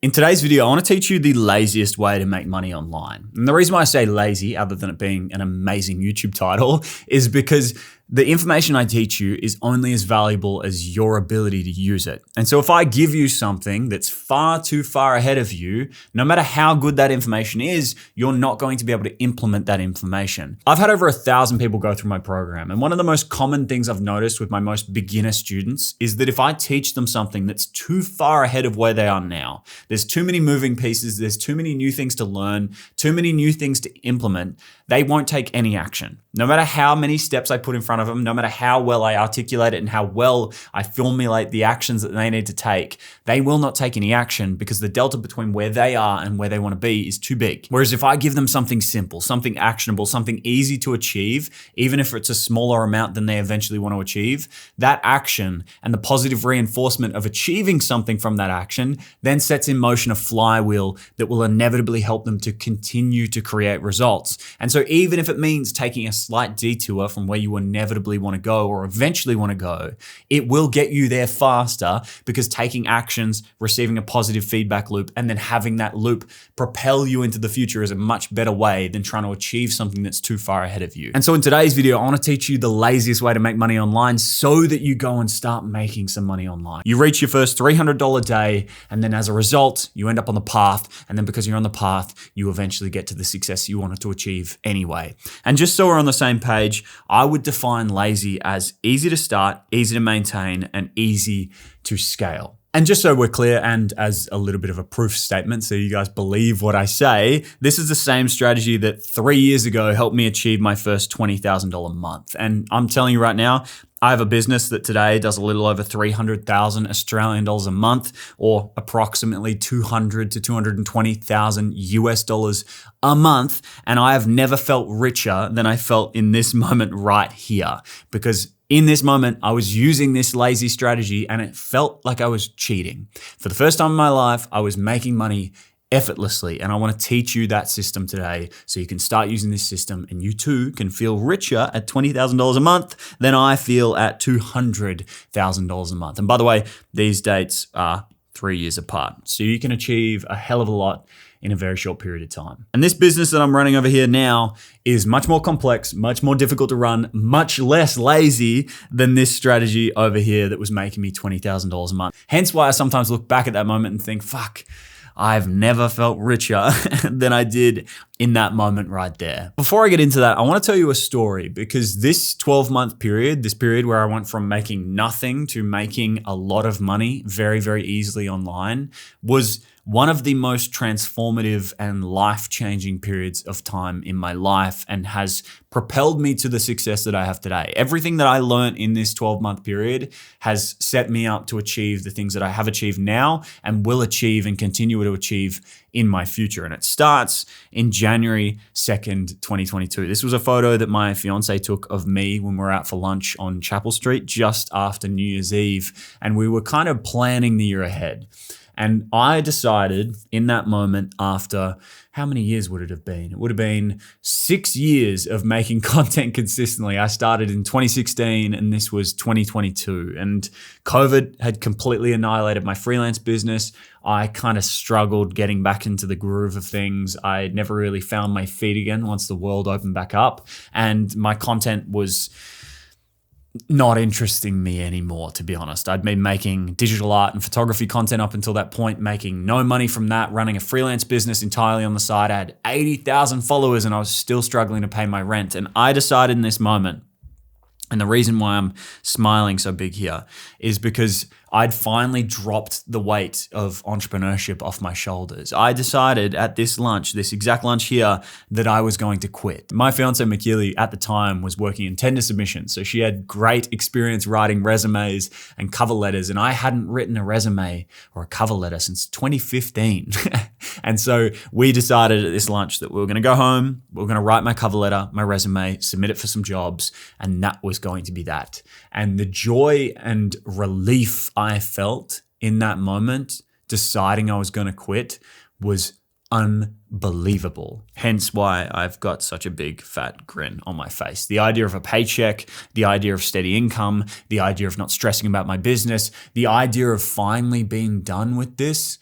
In today's video, I want to teach you the laziest way to make money online. And the reason why I say lazy, other than it being an amazing YouTube title, is because the information I teach you is only as valuable as your ability to use it. And so if I give you something that's far too far ahead of you, no matter how good that information is, you're not going to be able to implement that information. I've had over 1,000 people go through my program. And one of the most common things I've noticed with my most beginner students is that if I teach them something that's too far ahead of where they are now, there's too many moving pieces, there's too many new things to learn, too many new things to implement, they won't take any action. No matter how many steps I put in front of them, no matter how well I articulate it and how well I formulate the actions that they need to take, they will not take any action because the delta between where they are and where they want to be is too big. Whereas if I give them something simple, something actionable, something easy to achieve, even if it's a smaller amount than they eventually want to achieve, that action and the positive reinforcement of achieving something from that action then sets in motion a flywheel that will inevitably help them to continue to create results. And so even if it means taking a slight detour from where you inevitably want to go or eventually want to go, it will get you there faster because taking actions, receiving a positive feedback loop, and then having that loop propel you into the future is a much better way than trying to achieve something that's too far ahead of you. And so in today's video, I want to teach you the laziest way to make money online so that you go and start making some money online. You reach your first $300 day, and then as a result, you end up on the path. And then because you're on the path, you eventually get to the success you wanted to achieve anyway. And just so we're on the same page, I would define lazy as easy to start, easy to maintain, and easy to scale. And just so we're clear, and as a little bit of a proof statement, so you guys believe what I say, this is the same strategy that 3 years ago helped me achieve my first $20,000 a month. And I'm telling you right now, I have a business that today does a little over 300,000 Australian dollars a month, or approximately 200 to 220,000 US dollars a month. And I have never felt richer than I felt in this moment right here, because in this moment, I was using this lazy strategy and it felt like I was cheating. For the first time in my life, I was making money effortlessly. And I want to teach you that system today so you can start using this system and you too can feel richer at $20,000 a month than I feel at $200,000 a month. And by the way, these dates are 3 years apart. So you can achieve a hell of a lot in a very short period of time. And this business that I'm running over here now is much more complex, much more difficult to run, much less lazy than this strategy over here that was making me $20,000 a month. Hence why I sometimes look back at that moment and think, fuck, I've never felt richer than I did in that moment right there. Before I get into that, I want to tell you a story, because this 12-month period, this period where I went from making nothing to making a lot of money very, very easily online, was one of the most transformative and life-changing periods of time in my life and has propelled me to the success that I have today. Everything that I learned in this 12-month period has set me up to achieve the things that I have achieved now and will achieve and continue to achieve in my future. And it starts in January 2nd, 2022. This was a photo that my fiance took of me when we were out for lunch on Chapel Street just after New Year's Eve. And we were kind of planning the year ahead. And I decided in that moment, after how many years would it have been? It would have been 6 years of making content consistently. I started in 2016 and this was 2022. And COVID had completely annihilated my freelance business. I kind of struggled getting back into the groove of things. I never really found my feet again once the world opened back up. And my content was not interesting me anymore, to be honest. I'd been making digital art and photography content up until that point, making no money from that, running a freelance business entirely on the side. I had 80,000 followers and I was still struggling to pay my rent. And I decided in this moment, and the reason why I'm smiling so big here is because I'd finally dropped the weight of entrepreneurship off my shoulders. I decided at this lunch, this exact lunch here, that I was going to quit. My fiance, McKeely, at the time was working in tender submissions. So she had great experience writing resumes and cover letters. And I hadn't written a resume or a cover letter since 2015. And so we decided at this lunch that we were going to go home, we were going to write my cover letter, my resume, submit it for some jobs, and that was going to be that. And the joy and relief I felt in that moment, deciding I was going to quit, was unbelievable. Hence why I've got such a big fat grin on my face. The idea of a paycheck, the idea of steady income, the idea of not stressing about my business, the idea of finally being done with this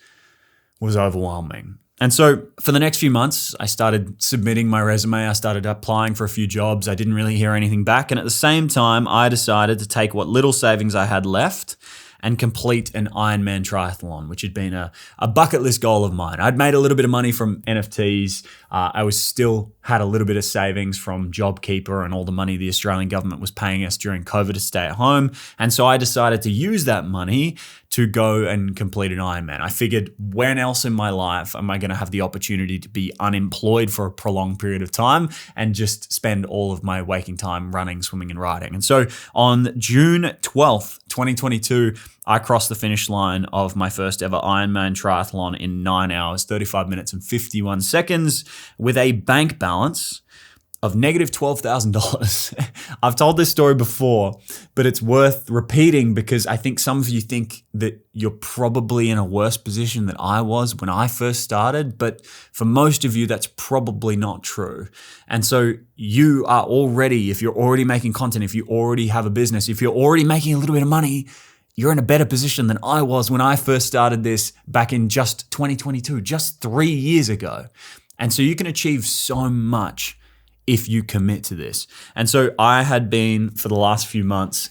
was overwhelming. And so for the next few months, I started submitting my resume. I started applying for a few jobs. I didn't really hear anything back. And at the same time, I decided to take what little savings I had left and complete an Ironman triathlon, which had been a bucket list goal of mine. I'd made a little bit of money from NFTs. I was still had a little bit of savings from JobKeeper and all the money the Australian government was paying us during COVID to stay at home. And so I decided to use that money to go and complete an Ironman. I figured, when else in my life am I going to have the opportunity to be unemployed for a prolonged period of time and just spend all of my waking time running, swimming, and riding? And so on June 12th, 2022, I crossed the finish line of my first ever Ironman triathlon in 9 hours, 35 minutes, and 51 seconds with a bank balance of negative $12,000. I've told this story before, but it's worth repeating because I think some of you think that you're probably in a worse position than I was when I first started, but for most of you, that's probably not true. And so you are already, if you're already making content, if you already have a business, if you're already making a little bit of money, you're in a better position than I was when I first started this back in just 2022, just 3 years ago. And so you can achieve so much if you commit to this. And so I had been, for the last few months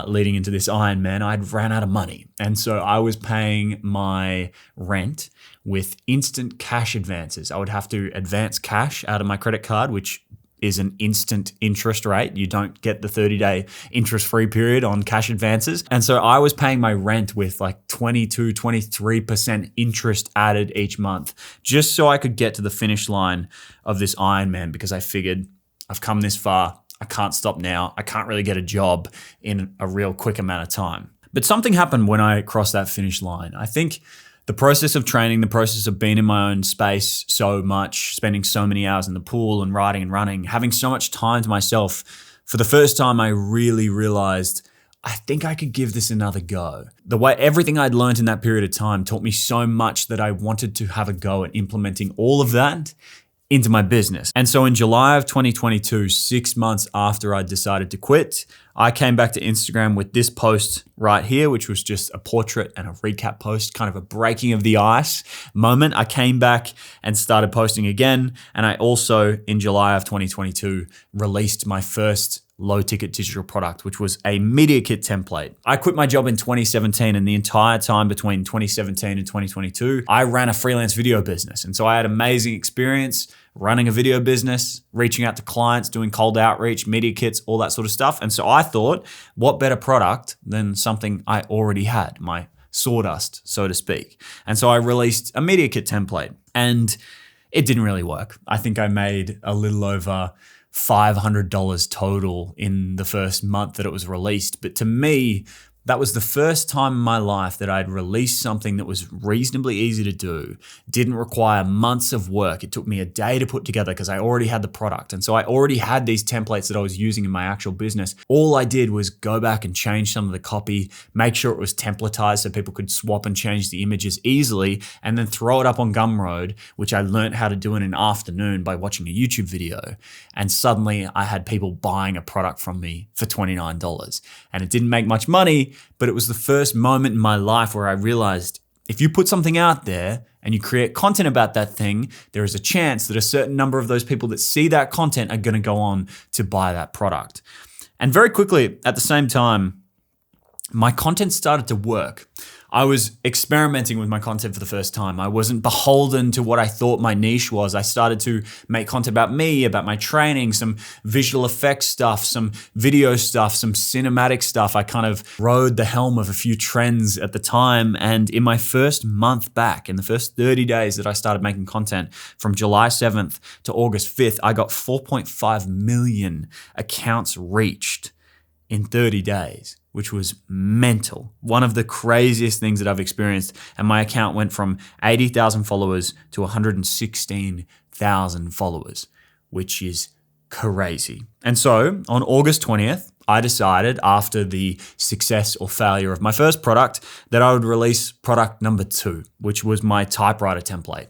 leading into this Ironman, I'd ran out of money. And so I was paying my rent with instant cash advances. I would have to advance cash out of my credit card, which is an instant interest rate. You don't get the 30-day interest-free period on cash advances. And so I was paying my rent with like 22, 23% interest added each month, just so I could get to the finish line of this Ironman, because I figured, I've come this far, I can't stop now. I can't really get a job in a real quick amount of time. But something happened when I crossed that finish line. I think the process of training, the process of being in my own space so much, spending so many hours in the pool and riding and running, having so much time to myself, for the first time I really realized I think I could give this another go. The way everything I'd learned in that period of time taught me so much that I wanted to have a go at implementing all of that into my business. And so in July of 2022, 6 months after I decided to quit, I came back to Instagram with this post right here, which was just a portrait and a recap post, kind of a breaking of the ice moment. I came back and started posting again. And I also, in July of 2022, released my first low-ticket digital product, which was a media kit template. I quit my job in 2017, and the entire time between 2017 and 2022, I ran a freelance video business. And so I had amazing experience running a video business, reaching out to clients, doing cold outreach, media kits, all that sort of stuff. And so I thought, what better product than something I already had, my sawdust, so to speak. And so I released a media kit template, and it didn't really work. I think I made a little over $500 total in the first month that it was released. But to me, that was the first time in my life that I'd released something that was reasonably easy to do, didn't require months of work. It took me a day to put together because I already had the product. And so I already had these templates that I was using in my actual business. All I did was go back and change some of the copy, make sure it was templatized so people could swap and change the images easily, and then throw it up on Gumroad, which I learned how to do in an afternoon by watching a YouTube video. And suddenly I had people buying a product from me for $29. And it didn't make much money, but it was the first moment in my life where I realized if you put something out there and you create content about that thing, there is a chance that a certain number of those people that see that content are going to go on to buy that product. And very quickly, at the same time, my content started to work. I was experimenting with my content for the first time. I wasn't beholden to what I thought my niche was. I started to make content about me, about my training, some visual effects stuff, some video stuff, some cinematic stuff. I kind of rode the helm of a few trends at the time. And in my first month back, in the first 30 days that I started making content, from July 7th to August 5th, I got 4.5 million accounts reached in 30 days. Which was mental. One of the craziest things that I've experienced. And my account went from 80,000 followers to 116,000 followers, which is crazy. And so on August 20th, I decided, after the success or failure of my first product, that I would release product number 2, which was my typewriter template.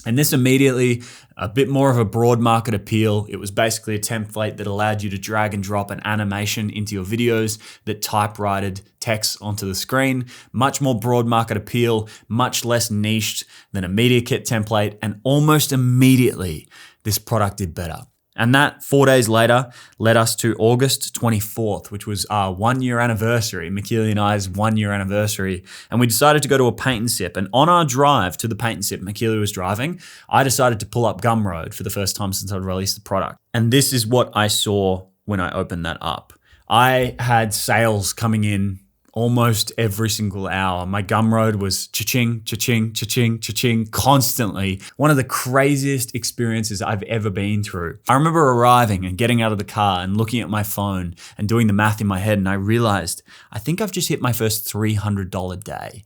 And this immediately, a bit more of a broad market appeal. It was basically a template that allowed you to drag and drop an animation into your videos that typewritten text onto the screen. Much more broad market appeal, much less niched than a media kit template. And almost immediately, this product did better. And that 4 days later led us to August 24th, which was our 1 year anniversary, Makili and I's 1 year anniversary. And we decided to go to a paint and sip. And on our drive to the paint and sip, Makili was driving, I decided to pull up Gumroad for the first time since I'd released the product. And this is what I saw when I opened that up. I had sales coming in almost every single hour. My Gumroad was cha-ching, cha-ching, cha-ching, cha-ching constantly. One of the craziest experiences I've ever been through. I remember arriving and getting out of the car and looking at my phone and doing the math in my head, and I realized, I think I've just hit my first $300 day.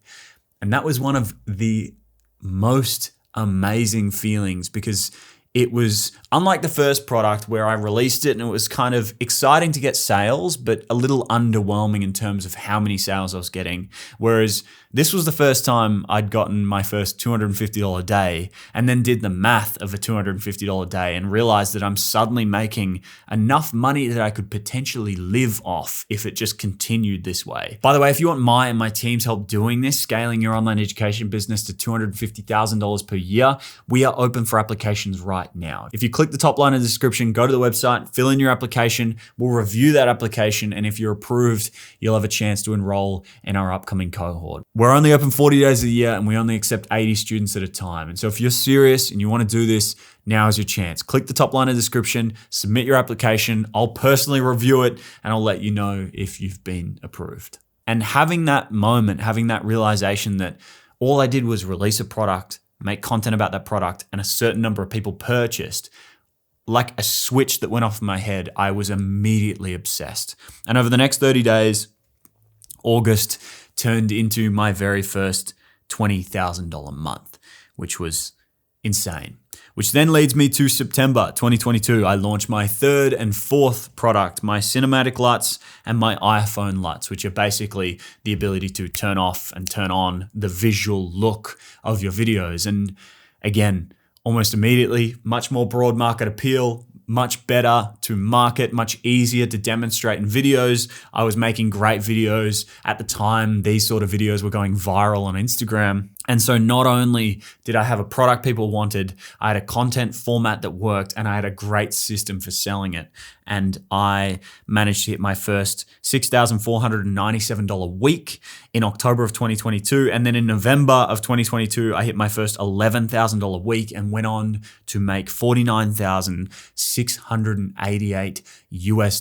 And that was one of the most amazing feelings, because it was unlike the first product where I released it and it was kind of exciting to get sales, but a little underwhelming in terms of how many sales I was getting. Whereas this was the first time I'd gotten my first $250 day, and then did the math of a $250 day and realized that I'm suddenly making enough money that I could potentially live off if it just continued this way. By the way, if you want my and my team's help doing this, scaling your online education business to $250,000 per year, we are open for applications right now. If you click the top line of the description, go to the website, fill in your application, we'll review that application, and if you're approved, you'll have a chance to enroll in our upcoming cohort. We're only open 40 days of the year and we only accept 80 students at a time. And so if you're serious and you want to do this, now is your chance. Click the top line of the description, submit your application. I'll personally review it and I'll let you know if you've been approved. And having that moment, having that realization that all I did was release a product, make content about that product, and a certain number of people purchased, like a switch that went off in my head, I was immediately obsessed. And over the next 30 days, August turned into my very first $20,000 month, which was insane. Which then leads me to September 2022. I launched my third and fourth product, my cinematic LUTs and my iPhone LUTs, which are basically the ability to turn off and turn on the visual look of your videos. And again, almost immediately, much more broad market appeal, much better to market, much easier to demonstrate in videos. I was making great videos. At the time, these sort of videos were going viral on Instagram. And so not only did I have a product people wanted, I had a content format that worked, and I had a great system for selling it. And I managed to hit my first $6,497 week in October of 2022. And then in November of 2022, I hit my first $11,000 week and went on to make $49,688 US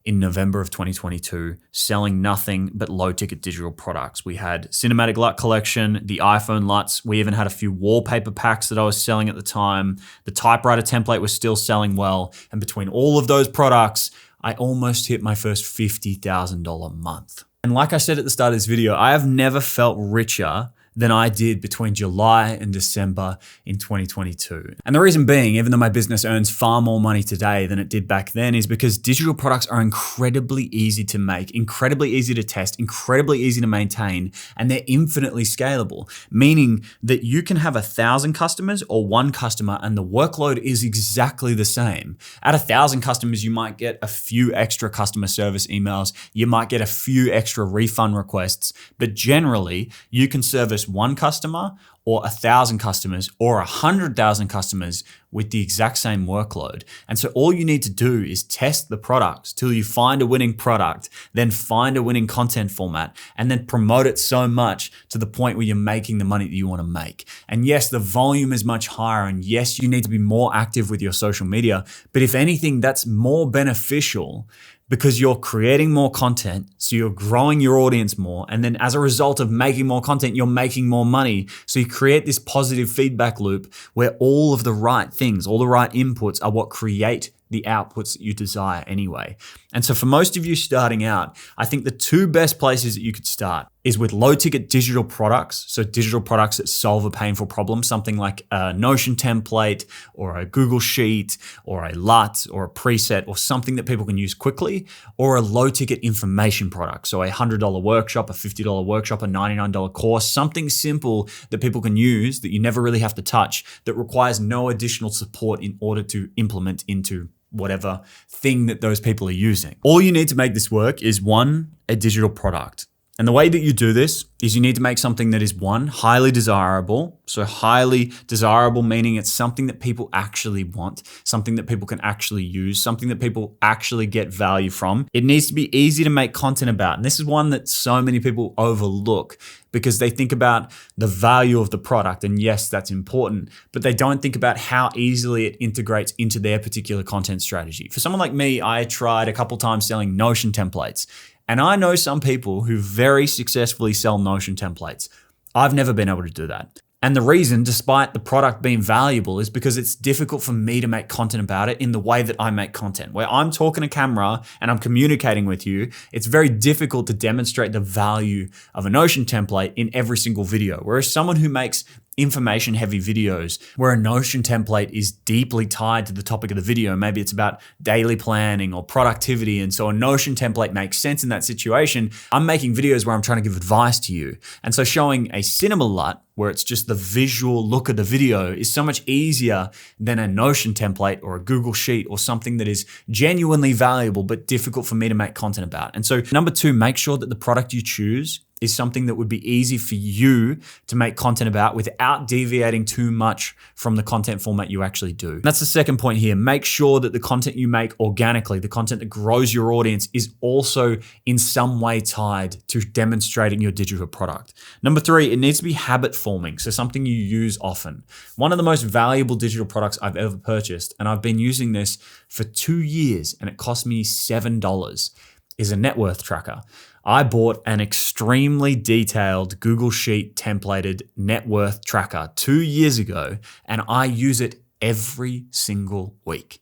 in November of 2022, selling nothing but low ticket digital products. We had cinematic LUT collection, the iPhone LUTs. We even had a few wallpaper packs that I was selling at the time. The typewriter template was still selling well. And between all of those products, I almost hit my first $50,000 month. And like I said at the start of this video, I have never felt richer than I did between July and December in 2022. And the reason being, even though my business earns far more money today than it did back then, is because digital products are incredibly easy to make, incredibly easy to test, incredibly easy to maintain, and they're infinitely scalable, meaning that you can have 1,000 customers or one customer and the workload is exactly the same. At 1,000 customers, you might get a few extra customer service emails, you might get a few extra refund requests, but generally you can service one customer or 1,000 customers or 100,000 customers with the exact same workload. And so all you need to do is test the product till you find a winning product, then find a winning content format, and then promote it so much to the point where you're making the money that you want to make. And yes, the volume is much higher, and yes, you need to be more active with your social media, but if anything, that's more beneficial because you're creating more content, so you're growing your audience more, and then as a result of making more content, you're making more money. So you create this positive feedback loop where all of the right things, all the right inputs are what create the outputs that you desire anyway. And so for most of you starting out, I think the two best places that you could start is with low ticket digital products. So digital products that solve a painful problem, something like a Notion template or a Google Sheet or a LUT or a preset or something that people can use quickly, or a low ticket information product. So a $100 workshop, a $50 workshop, a $99 course, something simple that people can use that you never really have to touch, that requires no additional support in order to implement into whatever thing that those people are using. All you need to make this work is one, a digital product. And the way that you do this is you need to make something that is one, highly desirable. So highly desirable, meaning it's something that people actually want, something that people can actually use, something that people actually get value from. It needs to be easy to make content about. And this is one that so many people overlook because they think about the value of the product. And yes, that's important, but they don't think about how easily it integrates into their particular content strategy. For someone like me, I tried a couple times selling Notion templates. And I know some people who very successfully sell Notion templates. I've never been able to do that. And the reason, despite the product being valuable, is because it's difficult for me to make content about it in the way that I make content. Where I'm talking to camera and I'm communicating with you, it's very difficult to demonstrate the value of a Notion template in every single video. Whereas someone who makes information heavy videos where a Notion template is deeply tied to the topic of the video. Maybe it's about daily planning or productivity. And so a Notion template makes sense in that situation. I'm making videos where I'm trying to give advice to you. And so showing a cinema LUT where it's just the visual look of the video is so much easier than a Notion template or a Google Sheet or something that is genuinely valuable but difficult for me to make content about. And so number two, make sure that the product you choose is something that would be easy for you to make content about without deviating too much from the content format you actually do. That's the second point here. Make sure that the content you make organically, the content that grows your audience, is also in some way tied to demonstrating your digital product. Number three, it needs to be habit forming. So something you use often. One of the most valuable digital products I've ever purchased, and I've been using this for 2 years and it cost me $7, is a net worth tracker. I bought an extremely detailed Google Sheet templated net worth tracker 2 years ago, and I use it every single week.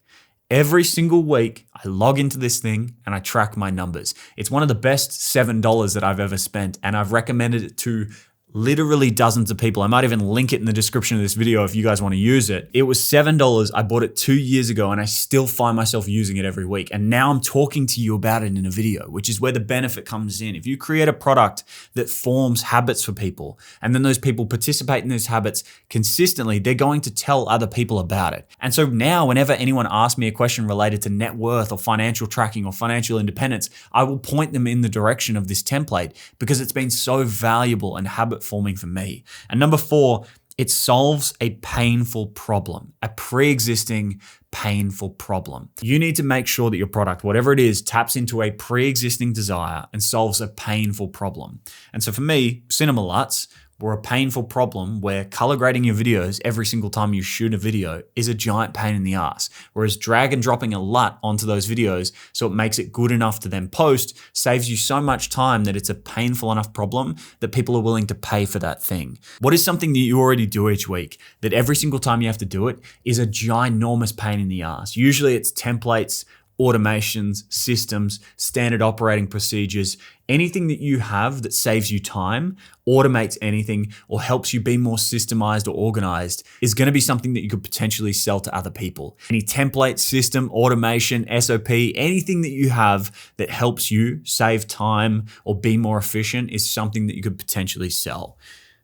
Every single week, I log into this thing and I track my numbers. It's one of the best $7 that I've ever spent, and I've recommended it to literally dozens of people. I might even link it in the description of this video if you guys want to use it. It was $7. I bought it 2 years ago and I still find myself using it every week. And now I'm talking to you about it in a video, which is where the benefit comes in. If you create a product that forms habits for people, and then those people participate in those habits consistently, they're going to tell other people about it. And so now whenever anyone asks me a question related to net worth or financial tracking or financial independence, I will point them in the direction of this template because it's been so valuable and habit forming for me. And number four, it solves a painful problem, a pre-existing painful problem. You need to make sure that your product, whatever it is, taps into a pre-existing desire and solves a painful problem. And so for me, cinema LUTs were a painful problem where color grading your videos every single time you shoot a video is a giant pain in the ass. Whereas drag and dropping a LUT onto those videos so it makes it good enough to then post saves you so much time that it's a painful enough problem that people are willing to pay for that thing. What is something that you already do each week that every single time you have to do it is a ginormous pain in the ass? Usually it's templates, automations, systems, standard operating procedures, anything that you have that saves you time, automates anything, or helps you be more systemized or organized is going to be something that you could potentially sell to other people. Any template, system, automation, SOP, anything that you have that helps you save time or be more efficient is something that you could potentially sell.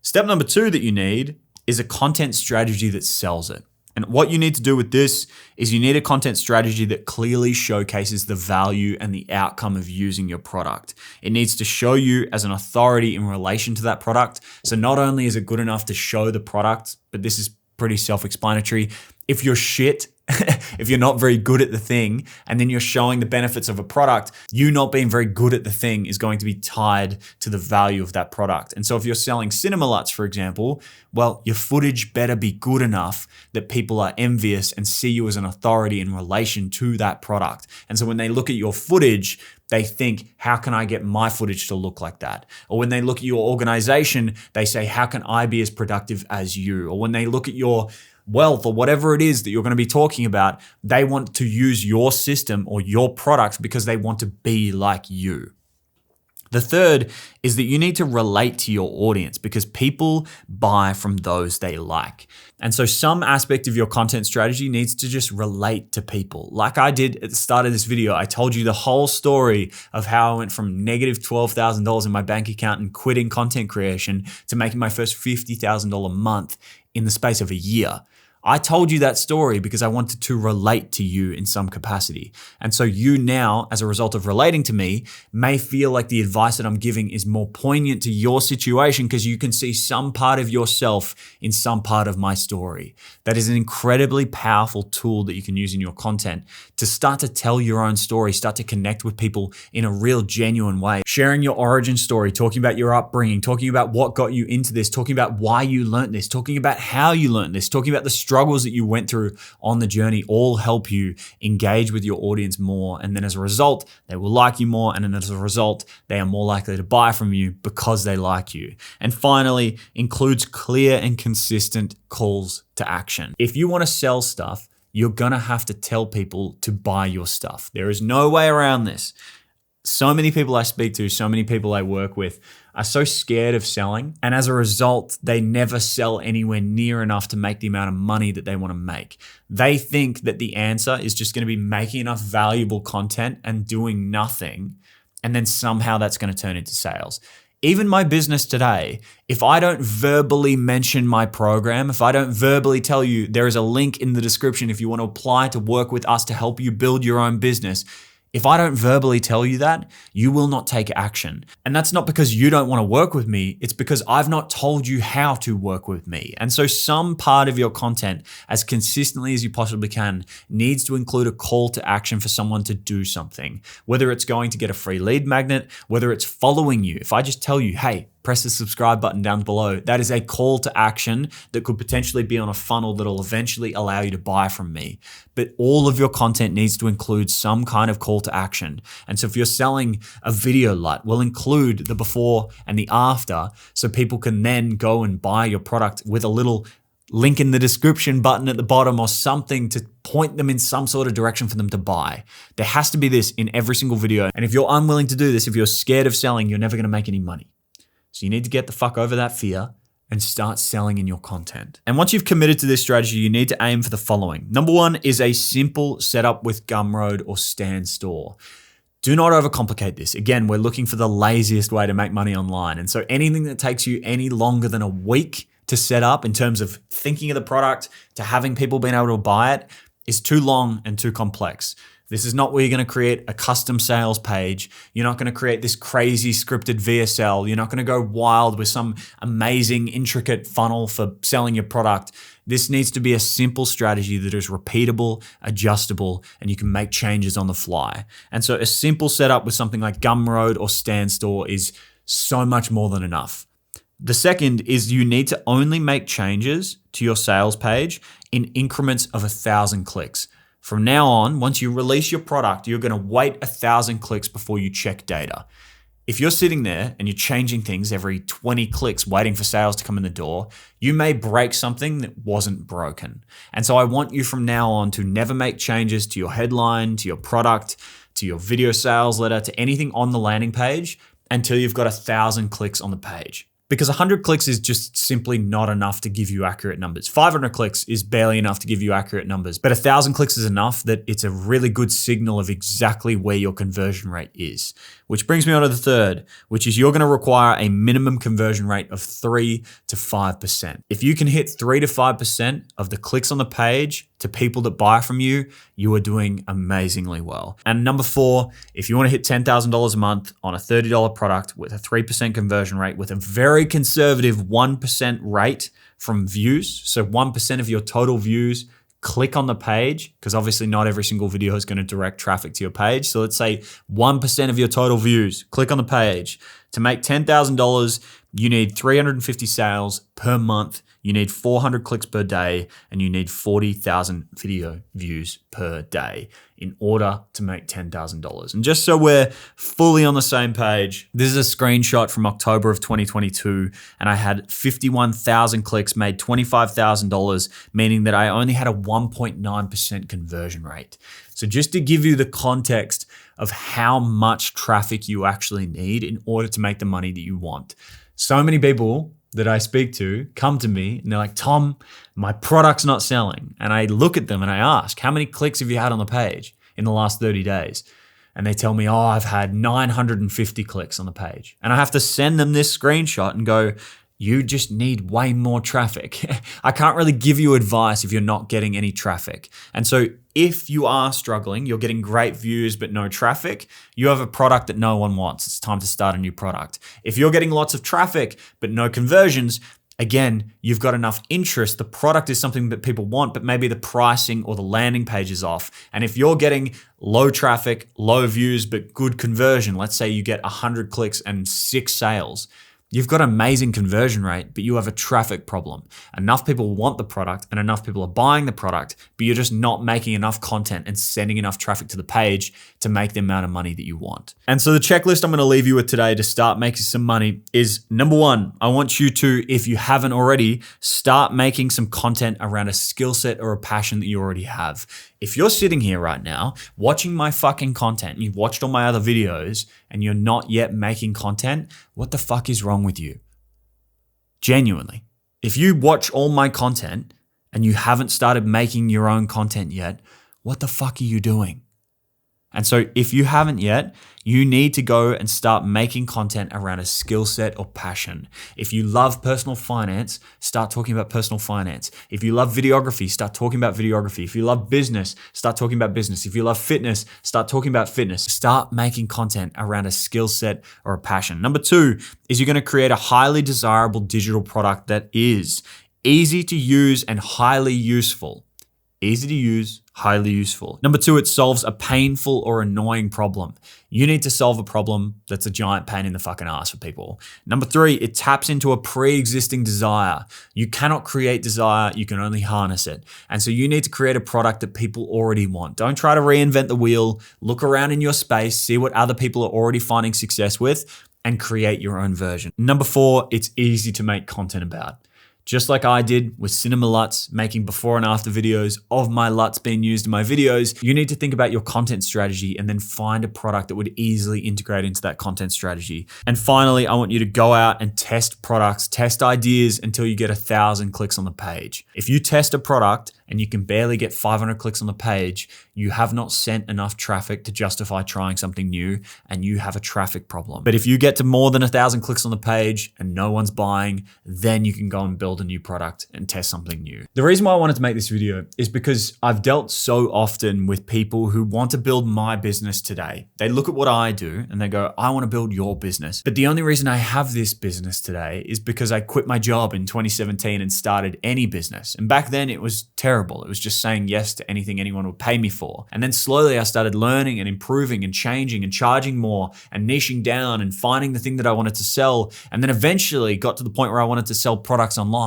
Step number two that you need is a content strategy that sells it. And what you need to do with this is you need a content strategy that clearly showcases the value and the outcome of using your product. It needs to show you as an authority in relation to that product. So not only is it good enough to show the product, but this is pretty self-explanatory. If you're shit, if you're not very good at the thing, and then you're showing the benefits of a product, you not being very good at the thing is going to be tied to the value of that product. And so if you're selling cinema LUTs, for example, well, your footage better be good enough that people are envious and see you as an authority in relation to that product. And so when they look at your footage, they think, how can I get my footage to look like that? Or when they look at your organization, they say, how can I be as productive as you? Or when they look at your wealth or whatever it is that you're going to be talking about, they want to use your system or your product because they want to be like you. The third is that you need to relate to your audience because people buy from those they like. And so some aspect of your content strategy needs to just relate to people. Like I did at the start of this video, I told you the whole story of how I went from negative $12,000 in my bank account and quitting content creation to making my first $50,000 a month in the space of a year. I told you that story because I wanted to relate to you in some capacity. And so you now, as a result of relating to me, may feel like the advice that I'm giving is more poignant to your situation because you can see some part of yourself in some part of my story. That is an incredibly powerful tool that you can use in your content to start to tell your own story, start to connect with people in a real genuine way. Sharing your origin story, talking about your upbringing, talking about what got you into this, talking about why you learned this, talking about how you learned this, talking about the struggles that you went through on the journey all help you engage with your audience more. And then as a result, they will like you more. And then as a result, they are more likely to buy from you because they like you. And finally, includes clear and consistent calls to action. If you want to sell stuff, you're going to have to tell people to buy your stuff. There is no way around this. So many people I speak to, so many people I work with are so scared of selling. And as a result, they never sell anywhere near enough to make the amount of money that they want to make. They think that the answer is just going to be making enough valuable content and doing nothing. And then somehow that's going to turn into sales. Even my business today, if I don't verbally mention my program, if I don't verbally tell you there is a link in the description if you want to apply to work with us to help you build your own business, if I don't verbally tell you that, you will not take action. And that's not because you don't want to work with me. It's because I've not told you how to work with me. And so some part of your content, as consistently as you possibly can, needs to include a call to action for someone to do something. Whether it's going to get a free lead magnet, whether it's following you. If I just tell you, hey, press the subscribe button down below. That is a call to action that could potentially be on a funnel that'll eventually allow you to buy from me. But all of your content needs to include some kind of call to action. And so if you're selling a video LUT, we'll include the before and the after so people can then go and buy your product with a little link in the description button at the bottom or something to point them in some sort of direction for them to buy. There has to be this in every single video. And if you're unwilling to do this, if you're scared of selling, you're never going to make any money. So you need to get the fuck over that fear and start selling in your content. And once you've committed to this strategy, you need to aim for the following. Number one is a simple setup with Gumroad or Stand Store. Do not overcomplicate this. Again, we're looking for the laziest way to make money online. And so anything that takes you any longer than a week to set up in terms of thinking of the product to having people being able to buy it is too long and too complex. This is not where you're going to create a custom sales page. You're not going to create this crazy scripted VSL. You're not going to go wild with some amazing, intricate funnel for selling your product. This needs to be a simple strategy that is repeatable, adjustable, and you can make changes on the fly. And so a simple setup with something like Gumroad or Stand Store is so much more than enough. The second is you need to only make changes to your sales page in increments of 1,000 clicks. From now on, once you release your product, you're going to wait 1,000 clicks before you check data. If you're sitting there and you're changing things every 20 clicks waiting for sales to come in the door, you may break something that wasn't broken. And so I want you from now on to never make changes to your headline, to your product, to your video sales letter, to anything on the landing page until you've got 1,000 clicks on the page. Because 100 clicks is just simply not enough to give you accurate numbers. 500 clicks is barely enough to give you accurate numbers. But 1,000 clicks is enough that it's a really good signal of exactly where your conversion rate is. Which brings me on to the third, which is you're going to require a minimum conversion rate of 3 to 5%. If you can hit 3 to 5% of the clicks on the page to people that buy from you, you are doing amazingly well. And number 4, if you want to hit $10,000 a month on a $30 product with a 3% conversion rate with a very conservative 1% rate from views, so 1% of your total views click on the page, because obviously not every single video is going to direct traffic to your page. So let's say 1% of your total views click on the page. To make $10,000, you need 350 sales per month. You need 400 clicks per day, and you need 40,000 video views per day in order to make $10,000. And just so we're fully on the same page, this is a screenshot from October of 2022, and I had 51,000 clicks, made $25,000, meaning that I only had a 1.9% conversion rate. So just to give you the context of how much traffic you actually need in order to make the money that you want. So many people that I speak to come to me and they're like, Tom, my product's not selling. And I look at them and I ask, how many clicks have you had on the page in the last 30 days? And they tell me, oh, I've had 950 clicks on the page. And I have to send them this screenshot and go, you just need way more traffic. I can't really give you advice if you're not getting any traffic. And so if you are struggling, you're getting great views but no traffic, you have a product that no one wants. It's time to start a new product. If you're getting lots of traffic but no conversions, again, you've got enough interest. The product is something that people want, but maybe the pricing or the landing page is off. And if you're getting low traffic, low views, but good conversion, let's say you get 100 clicks and 6 sales, you've got an amazing conversion rate, but you have a traffic problem. Enough people want the product and enough people are buying the product, but you're just not making enough content and sending enough traffic to the page to make the amount of money that you want. And so the checklist I'm gonna leave you with today to start making some money is, number one, I want you to, if you haven't already, start making some content around a skill set or a passion that you already have. If you're sitting here right now watching my fucking content, and you've watched all my other videos and you're not yet making content, what the fuck is wrong with you? Genuinely. If you watch all my content and you haven't started making your own content yet, what the fuck are you doing? And so if you haven't yet, you need to go and start making content around a skill set or passion. If you love personal finance, start talking about personal finance. If you love videography, start talking about videography. If you love business, start talking about business. If you love fitness, start talking about fitness. Start making content around a skill set or a passion. Number two is you're going to create a highly desirable digital product that is easy to use and highly useful. Easy to use, highly useful. Number two, it solves a painful or annoying problem. You need to solve a problem that's a giant pain in the fucking ass for people. Number three, it taps into a pre-existing desire. You cannot create desire, you can only harness it. And so you need to create a product that people already want. Don't try to reinvent the wheel. Look around in your space, see what other people are already finding success with, and create your own version. Number four, it's easy to make content about. Just like I did with Cinema LUTs, making before and after videos of my LUTs being used in my videos, you need to think about your content strategy and then find a product that would easily integrate into that content strategy. And finally, I want you to go out and test products, test ideas until you get 1,000 clicks on the page. If you test a product and you can barely get 500 clicks on the page, you have not sent enough traffic to justify trying something new, and you have a traffic problem. But if you get to more than 1,000 clicks on the page and no one's buying, then you can go and build a new product and test something new. The reason why I wanted to make this video is because I've dealt so often with people who want to build my business today. They look at what I do and they go, I want to build your business. But the only reason I have this business today is because I quit my job in 2017 and started any business. And back then it was terrible. It was just saying yes to anything anyone would pay me for. And then slowly I started learning and improving and changing and charging more and niching down and finding the thing that I wanted to sell. And then eventually got to the point where I wanted to sell products online.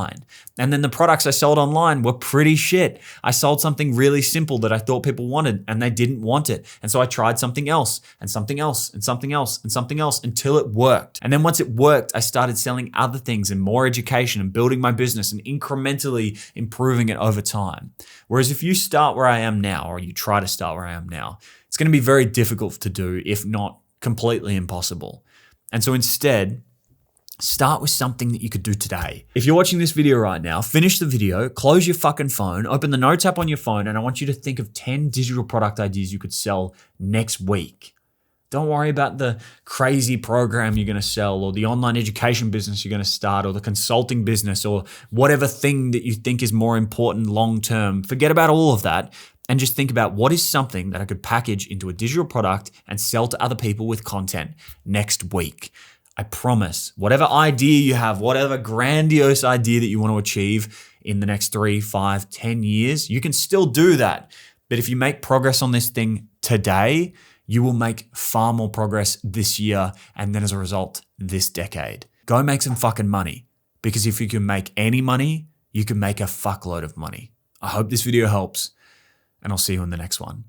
And then the products I sold online were pretty shit. I sold something really simple that I thought people wanted and they didn't want it. And so I tried something else and something else and something else and something else until it worked. And then once it worked, I started selling other things and more education and building my business and incrementally improving it over time. Whereas if you start where I am now, or you try to start where I am now, it's going to be very difficult to do, if not completely impossible. And so instead, start with something that you could do today. If you're watching this video right now, finish the video, close your fucking phone, open the notes app on your phone, and I want you to think of 10 digital product ideas you could sell next week. Don't worry about the crazy program you're going to sell, or the online education business you're going to start, or the consulting business, or whatever thing that you think is more important long-term. Forget about all of that and just think about what is something that I could package into a digital product and sell to other people with content next week. I promise, whatever idea you have, whatever grandiose idea that you want to achieve in the next 3, 5, 10 years, you can still do that. But if you make progress on this thing today, you will make far more progress this year, and then as a result, this decade. Go make some fucking money, because if you can make any money, you can make a fuckload of money. I hope this video helps, and I'll see you in the next one.